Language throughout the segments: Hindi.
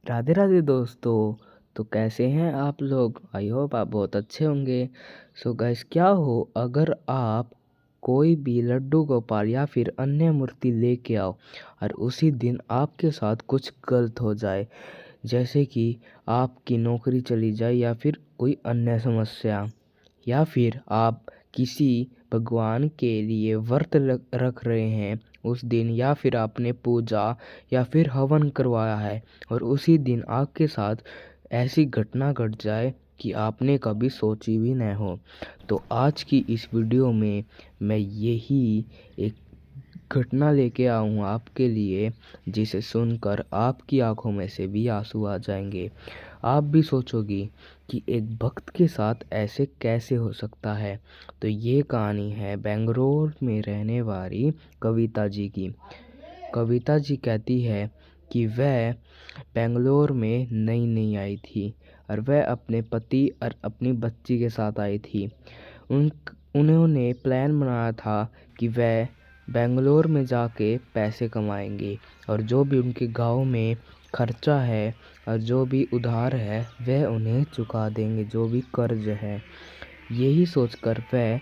राधे राधे दोस्तों। तो कैसे हैं आप लोग? आई होप आप बहुत अच्छे होंगे। सो गाइस, क्या हो अगर आप कोई भी लड्डू गोपाल या फिर अन्य मूर्ति लेके आओ और उसी दिन आपके साथ कुछ गलत हो जाए, जैसे कि आपकी नौकरी चली जाए या फिर कोई अन्य समस्या, या फिर आप किसी भगवान के लिए व्रत रख रहे हैं उस दिन, या फिर आपने पूजा या फिर हवन करवाया है और उसी दिन आपके साथ ऐसी घटना घट जाए कि आपने कभी सोची भी न हो। तो आज की इस वीडियो में मैं यही एक घटना लेके आऊँ आपके लिए, जिसे सुनकर आपकी आंखों में से भी आंसू आ जाएंगे। आप भी सोचोगी कि एक भक्त के साथ ऐसे कैसे हो सकता है। तो ये कहानी है बेंगलोर में रहने वाली कविता जी की। कविता जी कहती है कि वह बेंगलोर में नई नई आई थी और वह अपने पति और अपनी बच्ची के साथ आई थी। उन्होंने प्लान बनाया था कि वह बेंगलोर में जाके पैसे कमाएंगे और जो भी उनके गांव में खर्चा है और जो भी उधार है वह उन्हें चुका देंगे, जो भी कर्ज है। यही सोचकर वह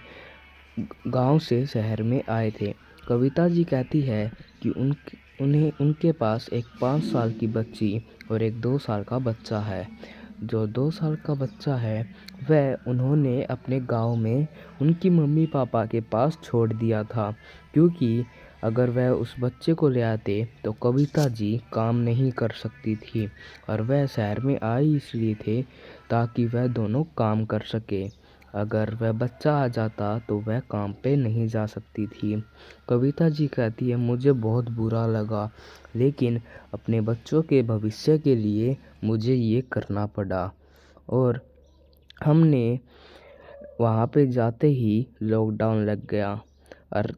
गांव से शहर में आए थे। कविता जी कहती है कि उनके पास एक 5 साल की बच्ची और एक 2 साल का बच्चा है। जो 2 साल का बच्चा है वह उन्होंने अपने गांव में उनकी मम्मी पापा के पास छोड़ दिया था, क्योंकि अगर वह उस बच्चे को ले आते तो कविता जी काम नहीं कर सकती थी और वह शहर में आई इसलिए थे ताकि वह दोनों काम कर सके। अगर वह बच्चा आ जाता तो वह काम पे नहीं जा सकती थी। कविता जी कहती है, मुझे बहुत बुरा लगा, लेकिन अपने बच्चों के भविष्य के लिए मुझे ये करना पड़ा। और हमने वहाँ पे जाते ही लॉकडाउन लग गया और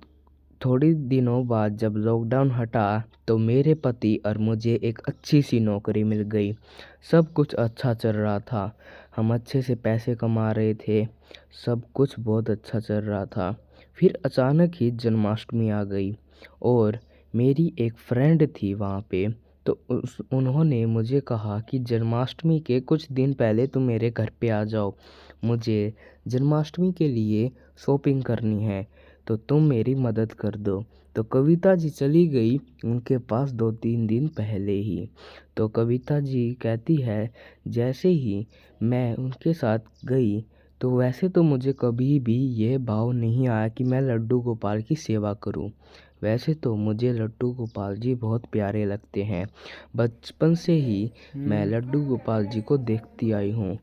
थोड़ी दिनों बाद जब लॉकडाउन हटा तो मेरे पति और मुझे एक अच्छी सी नौकरी मिल गई। सब कुछ अच्छा चल रहा था, हम अच्छे से पैसे कमा रहे थे, सब कुछ बहुत अच्छा चल रहा था। फिर अचानक ही जन्माष्टमी आ गई और मेरी एक फ्रेंड थी वहाँ पे, तो उन्होंने मुझे कहा कि जन्माष्टमी के कुछ दिन पहले तुम मेरे घर पे आ जाओ, मुझे जन्माष्टमी के लिए शॉपिंग करनी है, तो तुम मेरी मदद कर दो। तो कविता जी चली गई उनके पास 2-3 दिन पहले ही। तो कविता जी कहती है, जैसे ही मैं उनके साथ गई तो वैसे तो मुझे कभी भी ये भाव नहीं आया कि मैं लड्डू गोपाल की सेवा करूं। वैसे तो मुझे लड्डू गोपाल जी बहुत प्यारे लगते हैं, बचपन से ही मैं लड्डू गोपाल जी को देखती आई हूँ,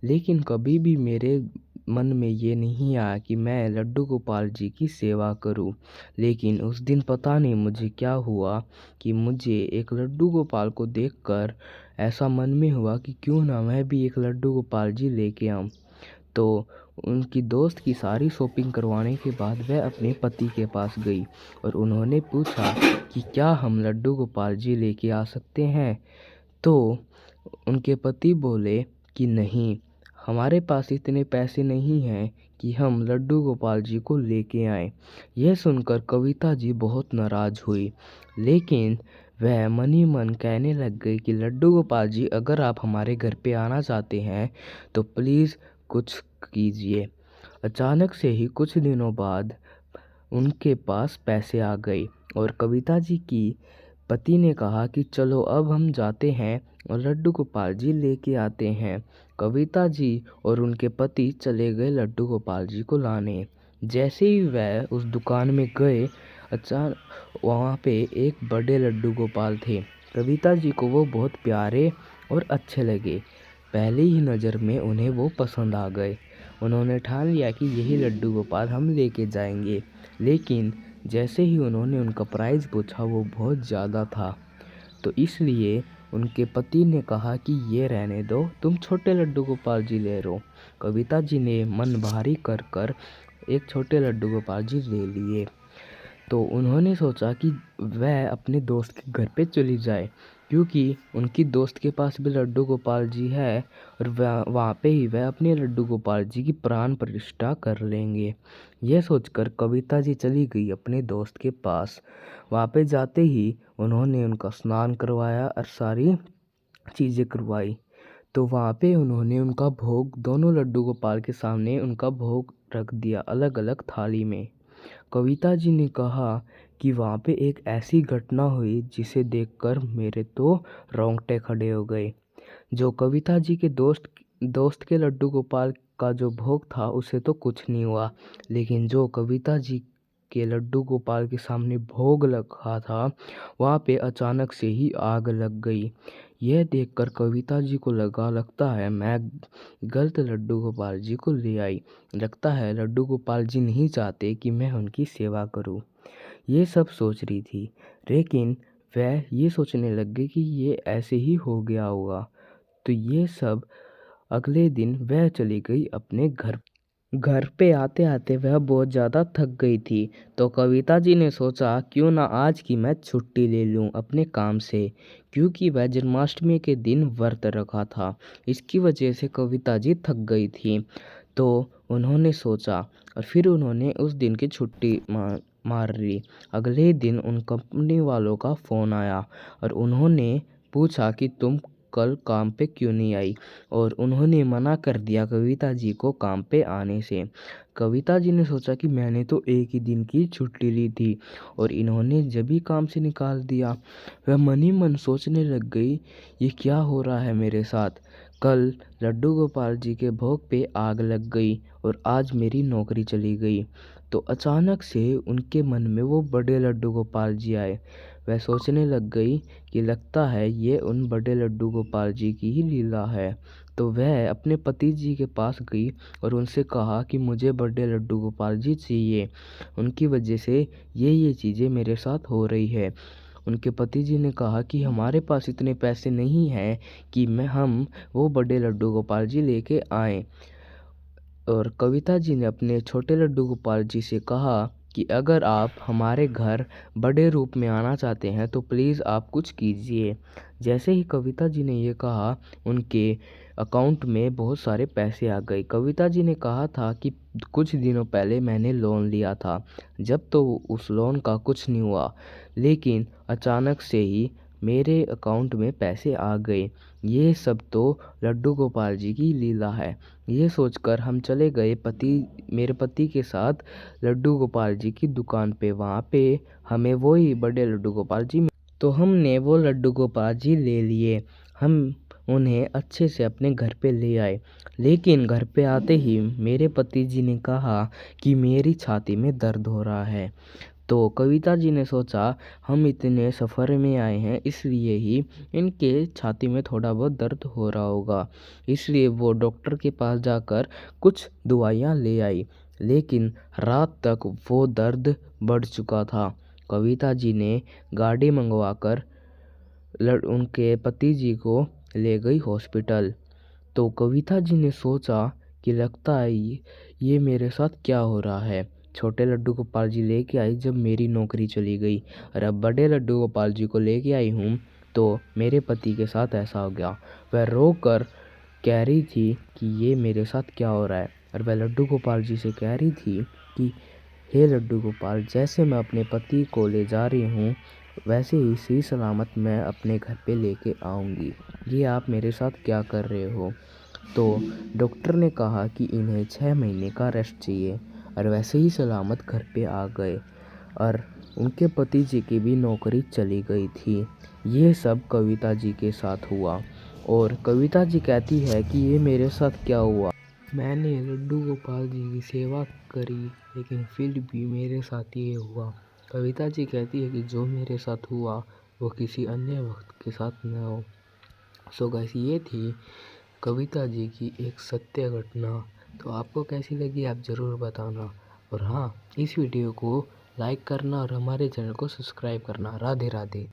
लेकिन कभी भी मेरे मन में ये नहीं आया कि मैं लड्डू गोपाल जी की सेवा करूं। लेकिन उस दिन पता नहीं मुझे क्या हुआ कि मुझे एक लड्डू गोपाल को देखकर ऐसा मन में हुआ कि क्यों ना मैं भी एक लड्डू गोपाल जी लेके आऊं। तो उनकी दोस्त की सारी शॉपिंग करवाने के बाद वह अपने पति के पास गई और उन्होंने पूछा कि क्या हम लड्डू गोपाल जी लेके आ सकते हैं। तो उनके पति बोले कि नहीं, हमारे पास इतने पैसे नहीं हैं कि हम लड्डू गोपाल जी को लेके आएं। यह सुनकर कविता जी बहुत नाराज़ हुई, लेकिन वह मन ही मन कहने लग गई कि लड्डू गोपाल जी, अगर आप हमारे घर पे आना चाहते हैं तो प्लीज़ कुछ कीजिए। अचानक से ही कुछ दिनों बाद उनके पास पैसे आ गए और कविता जी की पति ने कहा कि चलो अब हम जाते हैं और लड्डू गोपाल जी लेके आते हैं। कविता जी और उनके पति चले गए लड्डू गोपाल जी को लाने। जैसे ही वह उस दुकान में गए, अचानक वहाँ पे एक बड़े लड्डू गोपाल थे। कविता जी को वो बहुत प्यारे और अच्छे लगे। पहले ही नज़र में उन्हें वो पसंद आ गए। उन्होंने ठान लिया कि यही लड्डू गोपाल हम लेके जाएंगे। लेकिन जैसे ही उन्होंने उनका प्राइस पूछा वो बहुत ज़्यादा था, तो इसलिए उनके पति ने कहा कि ये रहने दो, तुम छोटे लड्डू गोपाल जी ले लो। कविता जी ने मन भारी कर कर एक छोटे लड्डू गोपाल जी ले लिए। तो उन्होंने सोचा कि वह अपने दोस्त के घर पे चली जाए, क्योंकि उनकी दोस्त के पास भी लड्डू गोपाल जी है और वहाँ पे ही वह अपने लड्डू गोपाल जी की प्राण प्रतिष्ठा कर लेंगे। यह सोचकर कविता जी चली गई अपने दोस्त के पास। वहाँ पे जाते ही उन्होंने उनका स्नान करवाया और सारी चीज़ें करवाई। तो वहाँ पे उन्होंने उनका भोग दोनों लड्डू गोपाल के सामने उनका भोग रख दिया अलग अलग थाली में। कविता जी ने कहा कि वहाँ पे एक ऐसी घटना हुई जिसे देखकर मेरे तो रोंगटे खड़े हो गए। जो कविता जी के दोस्त के लड्डू गोपाल का जो भोग था उसे तो कुछ नहीं हुआ, लेकिन जो कविता जी के लड्डू गोपाल के सामने भोग लगा था वहाँ पे अचानक से ही आग लग गई। यह देखकर कविता जी को लगता है मैं गलत लड्डू गोपाल जी को ले आई। लगता है लड्डू गोपाल जी नहीं चाहते कि मैं उनकी सेवा करूं। ये सब सोच रही थी, लेकिन वह ये सोचने लग गई कि ये ऐसे ही हो गया होगा। तो ये सब अगले दिन वह चली गई अपने घर। घर पे आते आते वह बहुत ज़्यादा थक गई थी। तो कविता जी ने सोचा क्यों ना आज की मैं छुट्टी ले लूँ अपने काम से, क्योंकि वह जन्माष्टमी के दिन व्रत रखा था। इसकी वजह से कविता जी थक गई थी। तो उन्होंने सोचा और फिर उन्होंने उस दिन की छुट्टी मार ली। अगले दिन उन कंपनी वालों का फ़ोन आया और उन्होंने पूछा कि तुम कल काम पे क्यों नहीं आई, और उन्होंने मना कर दिया कविता जी को काम पे आने से। कविता जी ने सोचा कि मैंने तो एक ही दिन की छुट्टी ली थी और इन्होंने जब ही काम से निकाल दिया। वह मन ही मन सोचने लग गई ये क्या हो रहा है मेरे साथ। कल लड्डू गोपाल जी के भोग पे आग लग गई और आज मेरी नौकरी चली गई। तो अचानक से उनके मन में वो बड़े लड्डू गोपाल जी आए। वह सोचने लग गई कि लगता है ये उन बड़े लड्डू गोपाल जी की ही लीला है। तो वह अपने पति जी के पास गई और उनसे कहा कि मुझे बड़े लड्डू गोपाल जी चाहिए, उनकी वजह से ये चीज़ें मेरे साथ हो रही है। उनके पति जी ने कहा कि हमारे पास इतने पैसे नहीं हैं कि हम वो बड़े लड्डू गोपाल जी लेके आएँ। और कविता जी ने अपने छोटे लड्डू गोपाल जी से कहा कि अगर आप हमारे घर बड़े रूप में आना चाहते हैं तो प्लीज़ आप कुछ कीजिए। जैसे ही कविता जी ने ये कहा उनके अकाउंट में बहुत सारे पैसे आ गए। कविता जी ने कहा था कि कुछ दिनों पहले मैंने लोन लिया था, जब तो उस लोन का कुछ नहीं हुआ, लेकिन अचानक से ही मेरे अकाउंट में पैसे आ गए। ये सब तो लड्डू गोपाल जी की लीला है। ये सोचकर हम चले गए मेरे पति के साथ लड्डू गोपाल जी की दुकान पे। वहाँ पे हमें वही बड़े लड्डू गोपाल जी तो हमने वो लड्डू गोपाल जी ले लिए। हम उन्हें अच्छे से अपने घर पे ले आए, लेकिन घर पे आते ही मेरे पति जी ने कहा कि मेरी छाती में दर्द हो रहा है। तो कविता जी ने सोचा हम इतने सफ़र में आए हैं इसलिए ही इनके छाती में थोड़ा बहुत दर्द हो रहा होगा। इसलिए वो डॉक्टर के पास जाकर कुछ दवाइयाँ ले आई, लेकिन रात तक वो दर्द बढ़ चुका था। कविता जी ने गाड़ी मंगवाकर उनके पति जी को ले गई हॉस्पिटल। तो कविता जी ने सोचा कि लगता है ये मेरे साथ क्या हो रहा है। छोटे लड्डू गोपाल जी लेके आई जब मेरी नौकरी चली गई, और अब बड़े लड्डू गोपाल जी को लेके आई हूँ तो मेरे पति के साथ ऐसा हो गया। वह रो कर कह रही थी कि ये मेरे साथ क्या हो रहा है, और वह लड्डू गोपाल जी से कह रही थी कि हे लड्डू गोपाल, जैसे मैं अपने पति को ले जा रही हूँ वैसे ही सही सलामत मैं अपने घर पे लेके आऊँगी। ये आप मेरे साथ क्या कर रहे हो। तो डॉक्टर ने कहा कि इन्हें 6 महीने का रेस्ट चाहिए, और वैसे ही सलामत घर पे आ गए और उनके पति जी की भी नौकरी चली गई थी। ये सब कविता जी के साथ हुआ, और कविता जी कहती है कि ये मेरे साथ क्या हुआ। मैंने लड्डू गोपाल जी की सेवा करी लेकिन फिर भी मेरे साथ ये हुआ। कविता जी कहती है कि जो मेरे साथ हुआ वो किसी अन्य वक्त के साथ न हो। सो गाइस, ये थी कविता जी की एक सत्य घटना। तो आपको कैसी लगी आप ज़रूर बताना, और हाँ, इस वीडियो को लाइक करना और हमारे चैनल को सब्सक्राइब करना। राधे राधे।